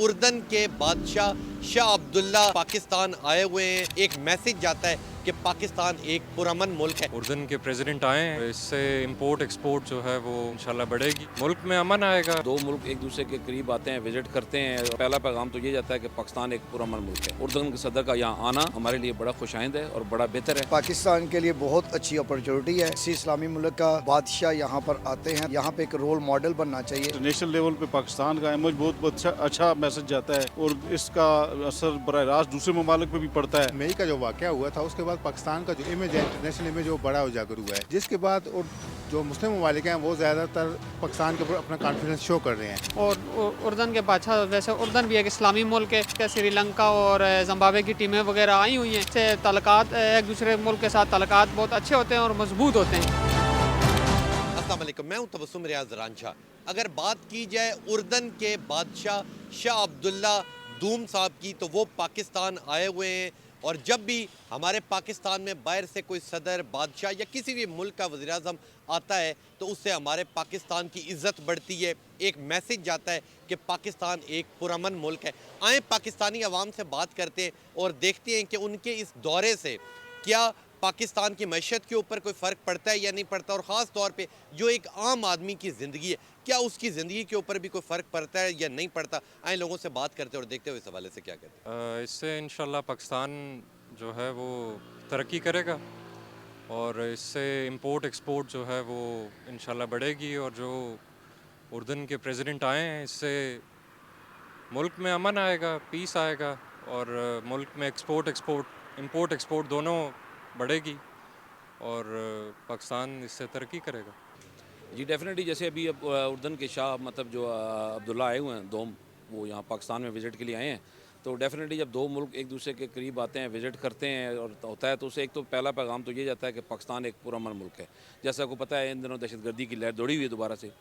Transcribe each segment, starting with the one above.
उर्दन के बादशाह शाह अब्दुल्ला पाकिस्तान आए हुए हैं। एक मैसेज जाता है कि पाकिस्तान एक पुरअमन मुल्क है। उर्दन के प्रेसिडेंट आए हैं, इससे इंपोर्ट एक्सपोर्ट जो है वो इंशाल्लाह बढ़ेगी, मुल्क में अमन आएगा। दो मुल्क एक दूसरे के करीब आते हैं, विजिट करते हैं। पहला पैगाम तो ये जाता है कि पाकिस्तान एक पुरअमन मुल्क है। उर्दन के सदर का यहाँ आना हमारे लिए बड़ा खुशाइंद है और बड़ा बेहतर है। पाकिस्तान के लिए बहुत अच्छी अपॉर्चुनिटी है। इसी इस्लामी मुल्क का बादशाह यहाँ पर आते हैं, यहाँ पे एक रोल मॉडल बनना चाहिए। इंटरनेशनल लेवल पे पाकिस्तान का इमेज बहुत अच्छा मैसेज जाता है और इसका असर बराह रास्त दूसरे ममालिक पे भी पड़ता है। मई का जो वाक़या हुआ था उसके बाद पाकिस्तान का जो इमेज है, इंटरनेशनल इमेज, वो बड़ा उजागर हुआ है, जिसके बाद और जो मुस्लिम ममालिक हैं वो ज़्यादातर पाकिस्तान के ऊपर अपना कॉन्फिडेंस शो कर रहे हैं। और उर्दन के बादशाह, वैसे उर्दन भी एक इस्लामी मुल्क है, श्रीलंका और जिम्बाब्वे की टीमें वगैरह आई हुई हैं। इससे तल्लुकात एक दूसरे मुल्क के साथ तल्लुकात बहुत अच्छे होते हैं और मजबूत होते हैं। अस्सलाम वालेकुम, मैं हूं तबस्सुम रियाज रांझा। अगर बात की जाए उर्दन के बादशाह शाह अब्दुल्ला दूम साहब की, तो वो पाकिस्तान आए हुए हैं। और जब भी हमारे पाकिस्तान में बाहर से कोई सदर, बादशाह या किसी भी मुल्क का वज़ीर आज़म आता है तो उससे हमारे पाकिस्तान की इज़्ज़त बढ़ती है। एक मैसेज जाता है कि पाकिस्तान एक पुरअमन मुल्क है। आए पाकिस्तानी अवाम से बात करते हैं और देखते हैं कि उनके इस दौरे से क्या पाकिस्तान की मैशत के ऊपर कोई फ़र्क पड़ता है या नहीं पड़ता, और ख़ास तौर पे जो एक आम आदमी की ज़िंदगी है, क्या उसकी ज़िंदगी के ऊपर भी कोई फ़र्क पड़ता है या नहीं पड़ता। आए लोगों से बात करते और देखते हुए इस हवाले से क्या कहते हैं। इससे इंशाल्लाह पाकिस्तान जो है वो तरक्की करेगा और इससे इंपोर्ट एक्सपोर्ट जो है वो इंशाल्लाह बढ़ेगी। और जो उर्दन के प्रेसिडेंट आए हैं, इससे मुल्क में अमन आएगा, पीस आएगा और मुल्क में इंपोर्ट एक्सपोर्ट दोनों बढ़ेगी और पाकिस्तान इससे तरक्की करेगा। जी डेफिनेटली, जैसे अभी अब उर्दन के शाह मतलब जो अब्दुल्ला आए हुए हैं दोम, वो यहाँ पाकिस्तान में विज़िट के लिए आए हैं। तो डेफिनेटली जब दो मुल्क एक दूसरे के करीब आते हैं, विज़िट करते हैं और होता है, तो उससे एक तो पहला पैगाम तो ये जाता है कि पाकिस्तान एक पुरअमन मुल्क है। जैसा को पता है इन दिनों दहशतगर्दी की लहर दौड़ी हुई है दोबारा से,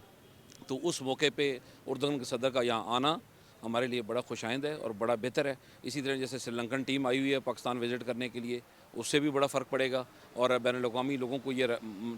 तो उस मौके पे उर्दन के सदर का यहाँ आना हमारे लिए बड़ा खुशाइंद है और बड़ा बेहतर है। इसी तरह जैसे श्रीलंकन टीम आई हुई है पाकिस्तान विज़िट करने के लिए, उससे भी बड़ा फ़र्क पड़ेगा। और बैनुल-अक़वामी लोगों को ये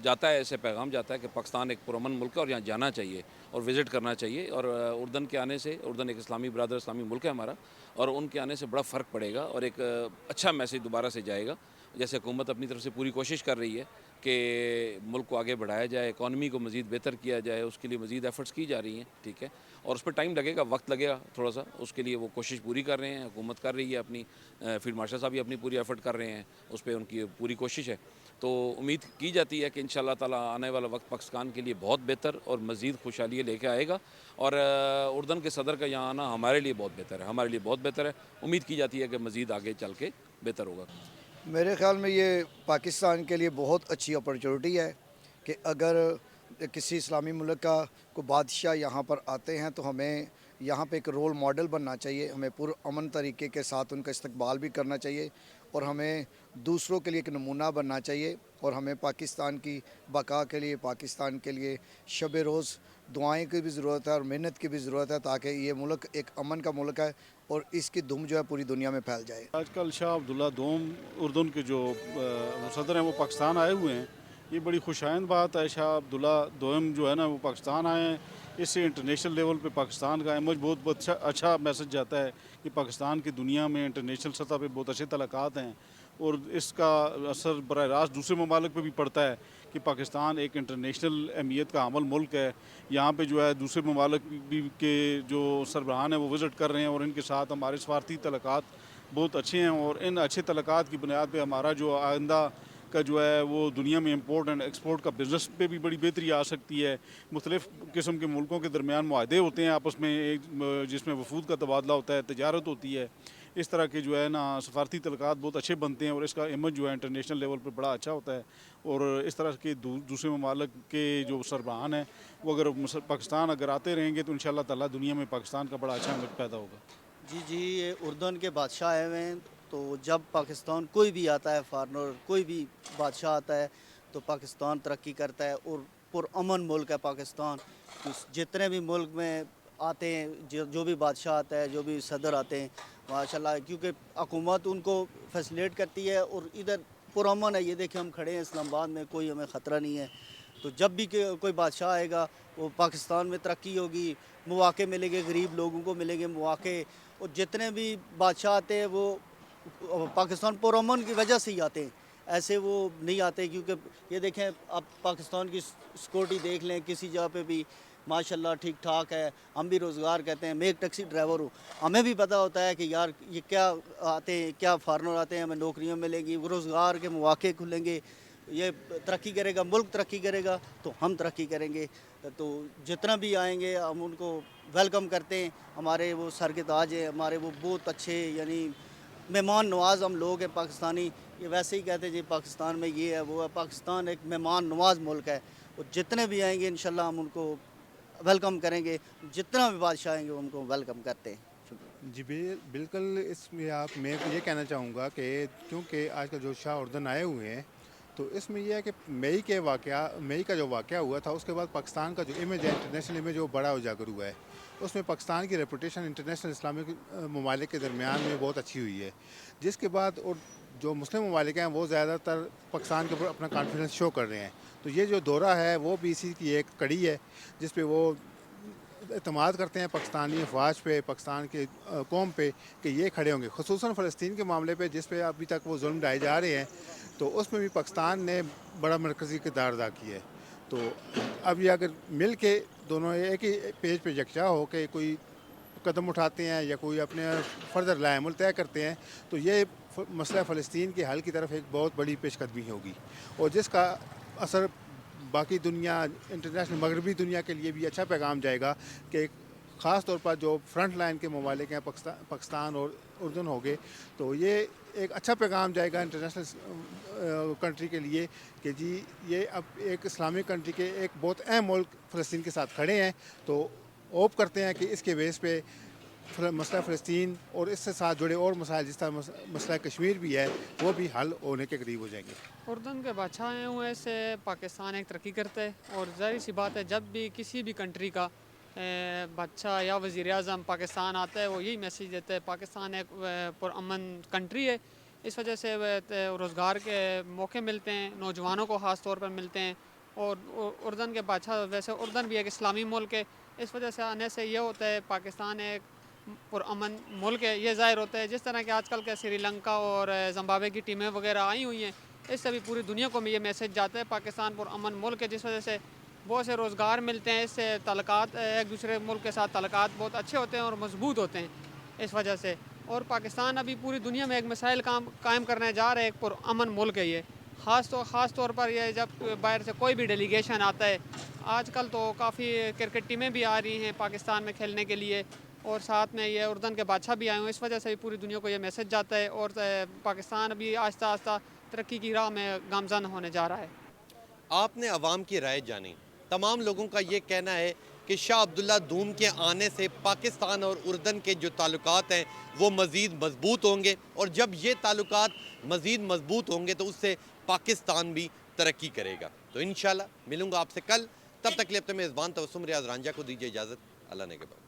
जाता है, ऐसे पैगाम जाता है कि पाकिस्तान एक पुरअमन मुल्क है और यहाँ जाना चाहिए और विज़िट करना चाहिए। और उर्दन के आने से, उर्दन एक इस्लामी ब्रादर इस्लामी मुल्क है हमारा, और उनके आने से बड़ा फ़र्क पड़ेगा और एक अच्छा मैसेज दोबारा से जाएगा। जैसे हुकूमत अपनी तरफ से पूरी कोशिश कर रही है कि मुल्क को आगे बढ़ाया जाए, इकॉनमी को मज़ीद बेहतर किया जाए, उसके लिए मज़ीद एफ़र्ट्स की जा रही हैं, ठीक है। और उस पर टाइम लगेगा, वक्त लगेगा थोड़ा सा, उसके लिए वो कोशिश पूरी कर रहे हैं, हुकूमत कर रही है अपनी, फील्ड मार्शल साहब भी अपनी पूरी एफ़र्ट कर रहे हैं, उस पर उनकी पूरी कोशिश है। तो उम्मीद की जाती है कि इंशाअल्लाह ताला आने वाला वक्त पाकिस्तान के लिए बहुत बेहतर और मज़ीद खुशहाली लेके आएगा। और उर्दन के सदर का यहाँ आना हमारे लिए बहुत बेहतर है, हमारे लिए बहुत बेहतर है। उम्मीद की जाती है कि मज़ीद आगे चल के बेहतर होगा। मेरे ख़्याल में ये पाकिस्तान के लिए बहुत अच्छी अपॉर्चुनिटी है कि अगर किसी इस्लामी मुल्क का को बादशाह यहाँ पर आते हैं तो हमें यहाँ पे एक रोल मॉडल बनना चाहिए। हमें पुरअमन तरीके के साथ उनका इस्तकबाल भी करना चाहिए और हमें दूसरों के लिए एक नमूना बनना चाहिए। और हमें पाकिस्तान की बका के लिए, पाकिस्तान के लिए शब रोज़ दुआएं की भी ज़रूरत है और मेहनत की भी ज़रूरत है, ताकि ये मुल्क एक अमन का मुल्क है और इसकी धूम जो है पूरी दुनिया में फैल जाए। आजकल शाह अब्दुल्ला दोम उर्दन के जो सदर हैं वो पाकिस्तान आए हुए हैं, ये बड़ी खुशाइंद बात है। शाह अब्दुल्ला दोम जो है ना वो पाकिस्तान आए हैं, इससे इंटरनेशनल लेवल पे पाकिस्तान का इमेज बहुत अच्छा मैसेज जाता है कि पाकिस्तान की दुनिया में इंटरनेशनल सतह पे बहुत अच्छे तल्लुकात हैं और इसका असर बराह रास्त दूसरे ममालिक पे भी पड़ता है कि पाकिस्तान एक इंटरनेशनल अहमियत का हामिल मुल्क है। यहाँ पे जो है दूसरे ममालिक भी के जो सरबराहान हैं वो विज़िट कर रहे हैं और इनके साथ हमारे सफारती तल्लुकात बहुत अच्छे हैं। और इन अच्छे तल्लुकात की बुनियाद पे हमारा जो आइंदा का जो है वो दुनिया में इम्पोर्ट एंड एक्सपोर्ट का बिज़नेस पे भी बड़ी बेहतरी आ सकती है। मुख्तलिफ़ किस्म के मुल्कों के दरमियान मुआहदे होते हैं आपस में, एक जिसमें वफूद का तबादला होता है, तजारत होती है। इस तरह के जो है ना सफारती तल्लुकात बहुत अच्छे बनते हैं और इसका इमेज जो है इंटरनेशनल लेवल पर बड़ा अच्छा होता है। और इस तरह के दूसरे ममालिक के जो सरबराहान हैं वो अगर पाकिस्तान अगर आते रहेंगे तो इंशाअल्लाह ताला दुनिया में पाकिस्तान का बड़ा अच्छा इमेज पैदा होगा। जी, ये उर्दन के बादशाह आए हुए हैं, तो जब पाकिस्तान कोई भी आता है, फॉरनर कोई भी बादशाह आता है तो पाकिस्तान तरक्की करता है और पुरअमन मुल्क है पाकिस्तान। तो जितने भी मुल्क में आते हैं, जो भी बादशाह आता है, जो भी सदर आते हैं, माशाल्लाह, क्योंकि हुकूमत उनको फैसिलिटेट करती है और इधर पुरअमन है। ये देखिए हम खड़े हैं इस्लामाबाद में, कोई हमें ख़तरा नहीं है। تو جب بھی کوئی بادشاہ آئے گا وہ پاکستان میں ترقی ہوگی، مواقع ملیں گے، غریب لوگوں کو ملیں گے مواقع، اور جتنے بھی بادشاہ آتے ہیں وہ پاکستان پرامن کی وجہ سے ہی آتے ہیں، ایسے وہ نہیں آتے، کیونکہ یہ دیکھیں آپ پاکستان کی سیکورٹی دیکھ لیں، کسی جگہ پہ بھی ماشاءاللہ ٹھیک ٹھاک ہے. ہم بھی روزگار کہتے ہیں، میں ایک ٹیکسی ڈرائیور ہوں، ہمیں بھی پتہ ہوتا ہے کہ یار یہ کیا آتے ہیں، کیا فارنر آتے ہیں، ہمیں نوکریاں ملیں گی، روزگار کے مواقع کھلیں گے، یہ ترقی کرے گا، ملک ترقی کرے گا تو ہم ترقی کریں گے. تو جتنا بھی آئیں گے ہم ان کو ویلکم کرتے ہیں. ہمارے وہ سر کے تاج ہیں، ہمارے وہ بہت اچھے یعنی مہمان نواز ہم لوگ ہیں پاکستانی. یہ ویسے ہی کہتے ہیں جی پاکستان میں یہ ہے وہ ہے، پاکستان ایک مہمان نواز ملک ہے، اور جتنے بھی آئیں گے انشاءاللہ ہم ان کو ویلکم کریں گے. جتنا بھی بادشاہ آئیں گے ان کو ویلکم کرتے ہیں. جی بالکل. اس میں میں یہ کہنا چاہوں گا کہ کیونکہ آج کل جو شاہ اردن آئے ہوئے ہیں تو اس میں یہ ہے کہ مئی کا جو واقعہ ہوا تھا اس کے بعد پاکستان کا جو امیج ہے، انٹرنیشنل امیج، وہ بڑا اجاگر ہوا ہے. اس میں پاکستان کی ریپوٹیشن انٹرنیشنل اسلامک ممالک کے درمیان میں بہت اچھی ہوئی ہے، جس کے بعد اور جو مسلم ممالک ہیں وہ زیادہ تر پاکستان کے اوپر اپنا کانفیڈنس شو کر رہے ہیں. تو یہ جو دورہ ہے وہ بھی اسی کی ایک کڑی ہے جس پہ وہ اعتماد کرتے ہیں پاکستانی افواج پہ، پاکستان کے قوم پہ، کہ یہ کھڑے ہوں گے. خصوصاً فلسطین کے معاملے پہ جس پہ ابھی تک وہ ظلم ڈھائے جا رہے ہیں، تو اس میں بھی پاکستان نے بڑا مرکزی کردار ادا کیا ہے. تو اب یہ اگر مل کے دونوں ایک ہی پیج پہ یکجا ہو کے کوئی قدم اٹھاتے ہیں یا کوئی اپنے فردر رائے عمل طے کرتے ہیں تو یہ مسئلہ فلسطین کے حل کی طرف ایک بہت بڑی پیش قدمی ہوگی، اور جس کا اثر باقی دنیا، انٹرنیشنل مغربی دنیا کے لیے بھی اچھا پیغام جائے گا کہ خاص طور پر جو فرنٹ لائن کے ممالک ہیں پاکستان اور اردن ہو گئے، تو یہ ایک اچھا پیغام جائے گا انٹرنیشنل کنٹری کے لیے کہ جی یہ اب ایک اسلامک کنٹری کے ایک بہت اہم ملک فلسطین کے ساتھ کھڑے ہیں. تو ہوپ کرتے ہیں کہ اس کے بیس پہ مسئلہ فلسطین اور اس سے ساتھ جڑے اور مسائل جس طرح مسئلہ کشمیر بھی ہے وہ بھی حل ہونے کے قریب ہو جائیں گے. اردن کے بادشاہ آئے ہوئے سے پاکستان ایک ترقی کرتا ہے، اور ظاہر سی بات ہے جب بھی کسی بھی کنٹری کا بادشاہ یا وزیر اعظم پاکستان آتا ہے وہ یہی میسیج دیتا ہے پاکستان ایک پرامن کنٹری ہے. اس وجہ سے روزگار کے موقع ملتے ہیں، نوجوانوں کو خاص طور پر ملتے ہیں. اور اردن کے بادشاہ، ویسے اردن بھی ایک اسلامی ملک ہے، اس وجہ سے آنے سے یہ ہوتا ہے پاکستان ایک پرامن ملک ہے. یہ ظاہر ہوتا ہے جس طرح کہ آج کل کے سری لنکا اور زمبابوے کی ٹیمیں وغیرہ آئی ہوئی ہیں، اس سے بھی پوری دنیا کو میں یہ میسیج جاتا ہے پاکستان پرامن ملک ہے، جس وجہ سے بہت سے روزگار ملتے ہیں. اس سے تعلقات ایک دوسرے ملک کے ساتھ تعلقات بہت اچھے ہوتے ہیں اور مضبوط ہوتے ہیں اس وجہ سے. اور پاکستان ابھی پوری دنیا میں ایک مسائل قائم کرنے جا رہے ہیں، ایک پرامن ملک ہے یہ. خاص طور پر یہ جب باہر سے کوئی بھی ڈیلیگیشن آتا ہے، آج کل تو کافی کرکٹ ٹیمیں بھی آ رہی ہیں پاکستان میں کھیلنے کے لیے، اور ساتھ میں یہ اردن کے بادشاہ بھی آئے ہوئے، اس وجہ سے بھی پوری دنیا کو یہ میسیج جاتا ہے. اور پاکستان ابھی آہستہ آہستہ ترقی کی راہ میں گامزن ہونے جا رہا ہے. آپ نے عوام کی رائے جانی. تمام لوگوں کا یہ کہنا ہے کہ شاہ عبداللہ دوم کے آنے سے پاکستان اور اردن کے جو تعلقات ہیں وہ مزید مضبوط ہوں گے، اور جب یہ تعلقات مزید مضبوط ہوں گے تو اس سے پاکستان بھی ترقی کرے گا. تو انشاءاللہ ملوں گا آپ سے کل. تب تک کے لیے اپنے میزبان تبسم ریاض رانجھا کو دیجیے اجازت. اللہ نے کے بعد.